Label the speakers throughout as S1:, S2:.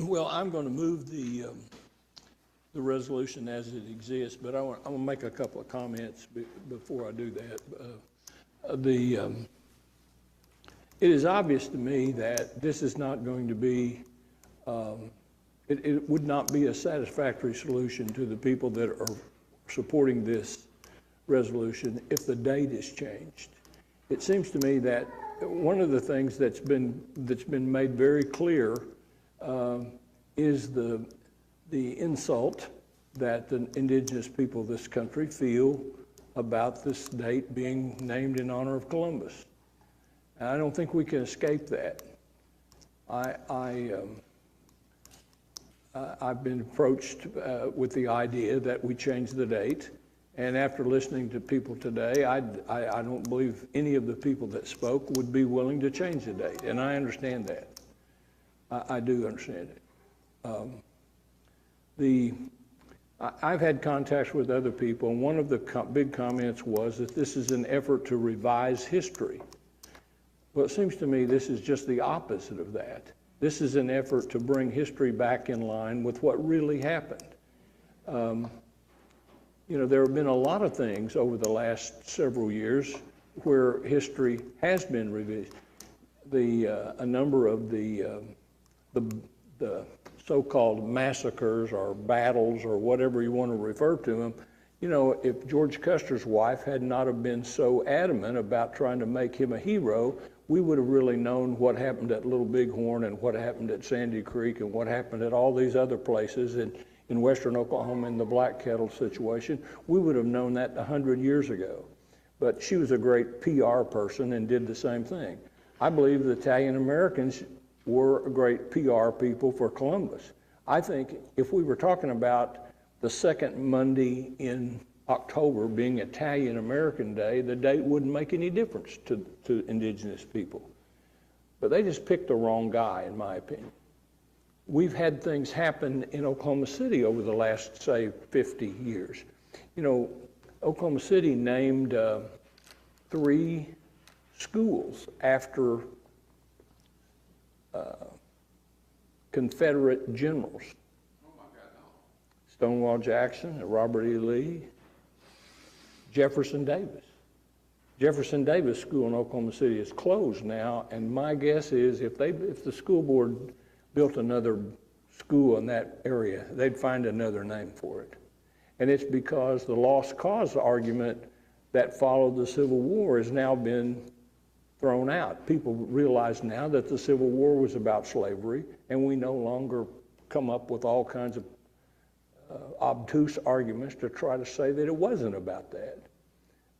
S1: Well, I'm going to move the resolution as it exists, but I'm going to make a couple of comments before I do that. It is obvious to me that this is not going to be, it would not be a satisfactory solution to the people that are supporting this resolution if the date is changed. It seems to me that one of the things that's been made very clear is the insult that the indigenous people of this country feel about this date being named in honor of Columbus. And I don't think we can escape that. I've been approached with the idea that we change the date, and after listening to people today, I don't believe any of the people that spoke would be willing to change the date, and I understand that. I do understand it. I've had contacts with other people, and one of the big comments was that this is an effort to revise history. Well, it seems to me this is just the opposite of that. This is an effort to bring history back in line with what really happened. You know, there have been a lot of things over the last several years where history has been revised. A number of the so-called massacres or battles or whatever you want to refer to them, you know, if George Custer's wife had not have been so adamant about trying to make him a hero, we would have really known what happened at Little Bighorn and what happened at Sandy Creek and what happened at all these other places in western Oklahoma in the Black Kettle situation. We would have known that 100 years ago. But she was a great PR person and did the same thing. I believe the Italian Americans were great PR people for Columbus. I think if we were talking about the second Monday in October being Italian American Day, the date wouldn't make any difference to indigenous people. But they just picked the wrong guy, in my opinion. We've had things happen in Oklahoma City over the last, say, 50 years. You know, Oklahoma City named 3 schools after Confederate generals. Stonewall Jackson, Robert E. Lee, Jefferson Davis. Jefferson Davis School in Oklahoma City is closed now, and my guess is if the school board built another school in that area, they'd find another name for it. And it's because the lost cause argument that followed the Civil War has now been thrown out. People realize now that the Civil War was about slavery, and we no longer come up with all kinds of obtuse arguments to try to say that it wasn't about that.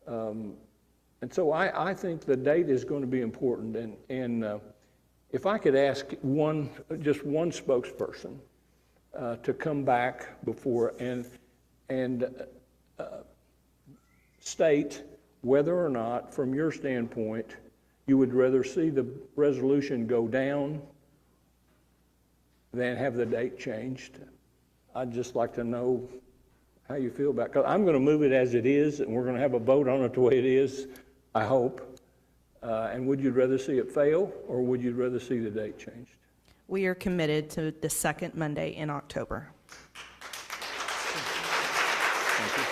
S1: And so I think the date is going to be important. And if I could ask just one spokesperson to come back before and state whether or not, from your standpoint, you would rather see the resolution go down than have the date changed. I'd just like to know how you feel about it. 'Cause I'm going to move it as it is, and we're going to have a vote on it the way it is, I hope. And would you rather see it fail, or would you rather see the date changed?
S2: We are committed to the second Monday in October.
S1: Thank you.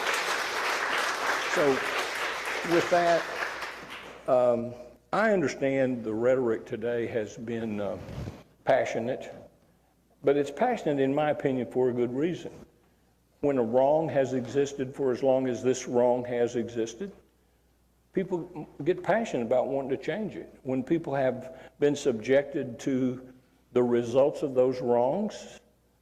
S1: So with that, I understand the rhetoric today has been passionate, but it's passionate, in my opinion, for a good reason. When a wrong has existed for as long as this wrong has existed, people get passionate about wanting to change it. When people have been subjected to the results of those wrongs,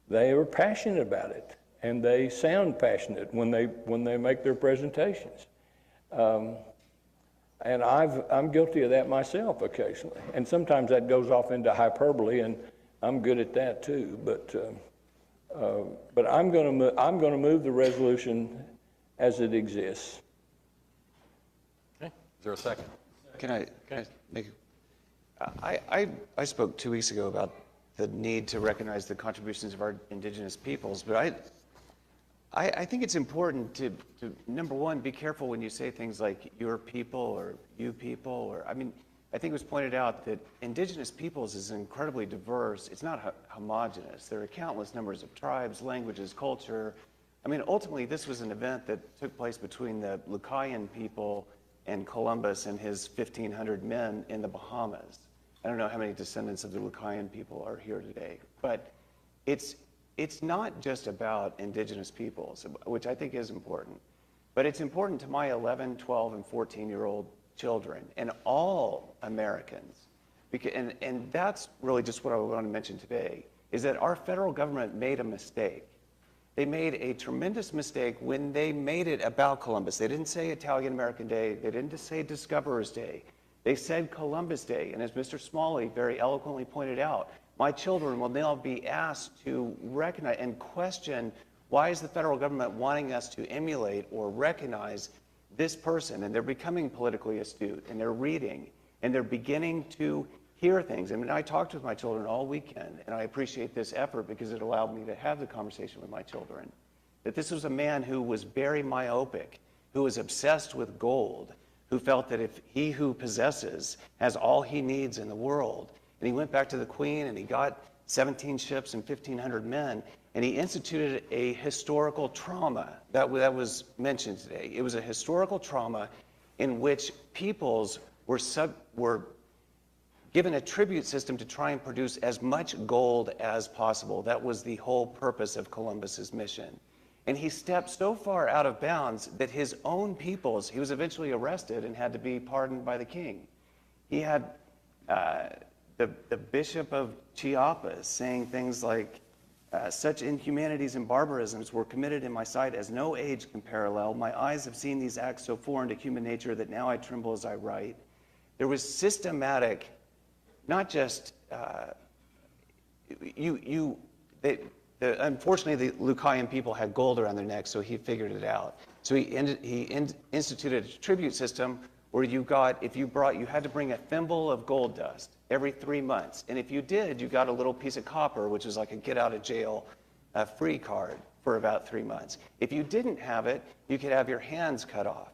S1: they are passionate about it, and they sound passionate when they make their presentations. And I'm guilty of that myself occasionally, and sometimes that goes off into hyperbole, and I'm good at that too. But I'm going to move the resolution as it exists.
S3: Okay. Is there a second?
S4: Can I make? I spoke 2 weeks ago about the need to recognize the contributions of our indigenous peoples, but I think it's important to number one, be careful when you say things like your people or you people, or I mean, I think it was pointed out that indigenous peoples is incredibly diverse. It's not homogenous. There are countless numbers of tribes, languages, culture. I mean, ultimately, this was an event that took place between the Lucayan people and Columbus and his 1,500 men in the Bahamas. I don't know how many descendants of the Lucayan people are here today, but it's not just about indigenous peoples, which I think is important, but it's important to my 11, 12, and 14-year-old children and all Americans. And that's really just what I want to mention today, is that our federal government made a mistake. They made a tremendous mistake when they made it about Columbus. They didn't say Italian American Day. They didn't just say Discoverers Day. They said Columbus Day. And as Mr. Smalley very eloquently pointed out, my children will now be asked to recognize and question, why is the federal government wanting us to emulate or recognize this person? And they're becoming politically astute, and they're reading, and they're beginning to hear things. I mean, I talked with my children all weekend, and I appreciate this effort because it allowed me to have the conversation with my children. That this was a man who was very myopic, who was obsessed with gold, who felt that if he who possesses has all he needs in the world. And he went back to the Queen, and he got 17 ships and 1,500 men, and he instituted a historical trauma that was mentioned today. It was a historical trauma in which peoples were given a tribute system to try and produce as much gold as possible. That was the whole purpose of Columbus's mission. And he stepped so far out of bounds that his own peoples, he was eventually arrested and had to be pardoned by the king. He had the Bishop of Chiapas saying things like, such inhumanities and barbarisms were committed in my sight as no age can parallel. My eyes have seen these acts so foreign to human nature that now I tremble as I write. There was systematic, not just, unfortunately, the Lucayan people had gold around their necks, so he figured it out. So he instituted a tribute system where you had to bring a thimble of gold dust every 3 months. And if you did, you got a little piece of copper, which was like a get out of jail free card for about 3 months. If you didn't have it, you could have your hands cut off.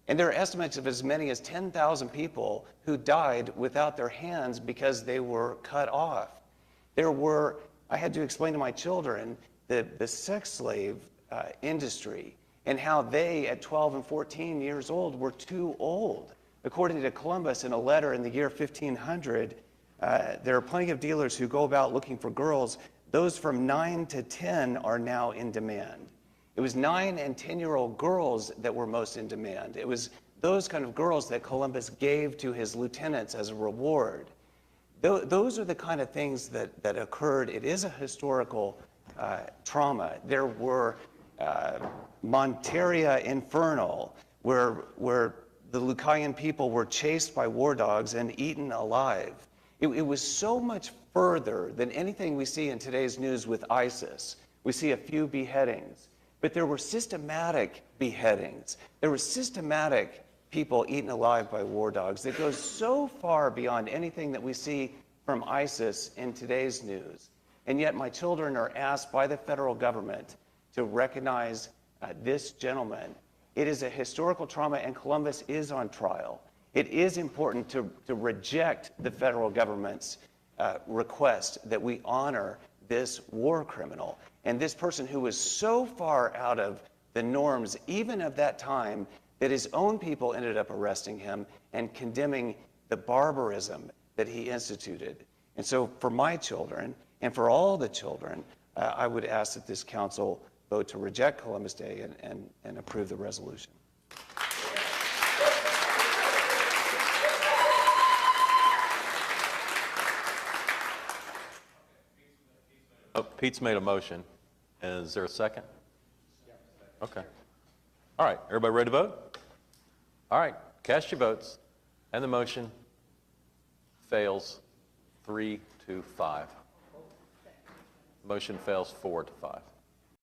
S4: And there are estimates of as many as 10,000 people who died without their hands because they were cut off. I had to explain to my children the sex slave industry and how they, at 12 and 14 years old, were too old. According to Columbus, in a letter in the year 1500, there are plenty of dealers who go about looking for girls. Those from 9 to 10 are now in demand. It was 9 and 10-year-old girls that were most in demand. It was those kind of girls that Columbus gave to his lieutenants as a reward. Those are the kind of things that occurred. It is a historical trauma. There were Monteria Infernal, where the Lucayan people were chased by war dogs and eaten alive. It was so much further than anything we see in today's news with ISIS. We see a few beheadings, but there were systematic beheadings. There were systematic people eaten alive by war dogs that goes so far beyond anything that we see from ISIS in today's news. And yet my children are asked by the federal government to recognize this gentleman. It is a historical trauma, and Columbus is on trial. It is important to reject the federal government's request that we honor this war criminal and this person who was so far out of the norms, even of that time, that his own people ended up arresting him and condemning the barbarism that he instituted. And so for my children and for all the children, I would ask that this council vote to reject Columbus Day and approve the resolution.
S3: Oh, Pete's made a motion. Is there a second? Okay. All right, everybody ready to vote? All right, cast your votes. And the motion fails 3-5. Motion fails 4-5.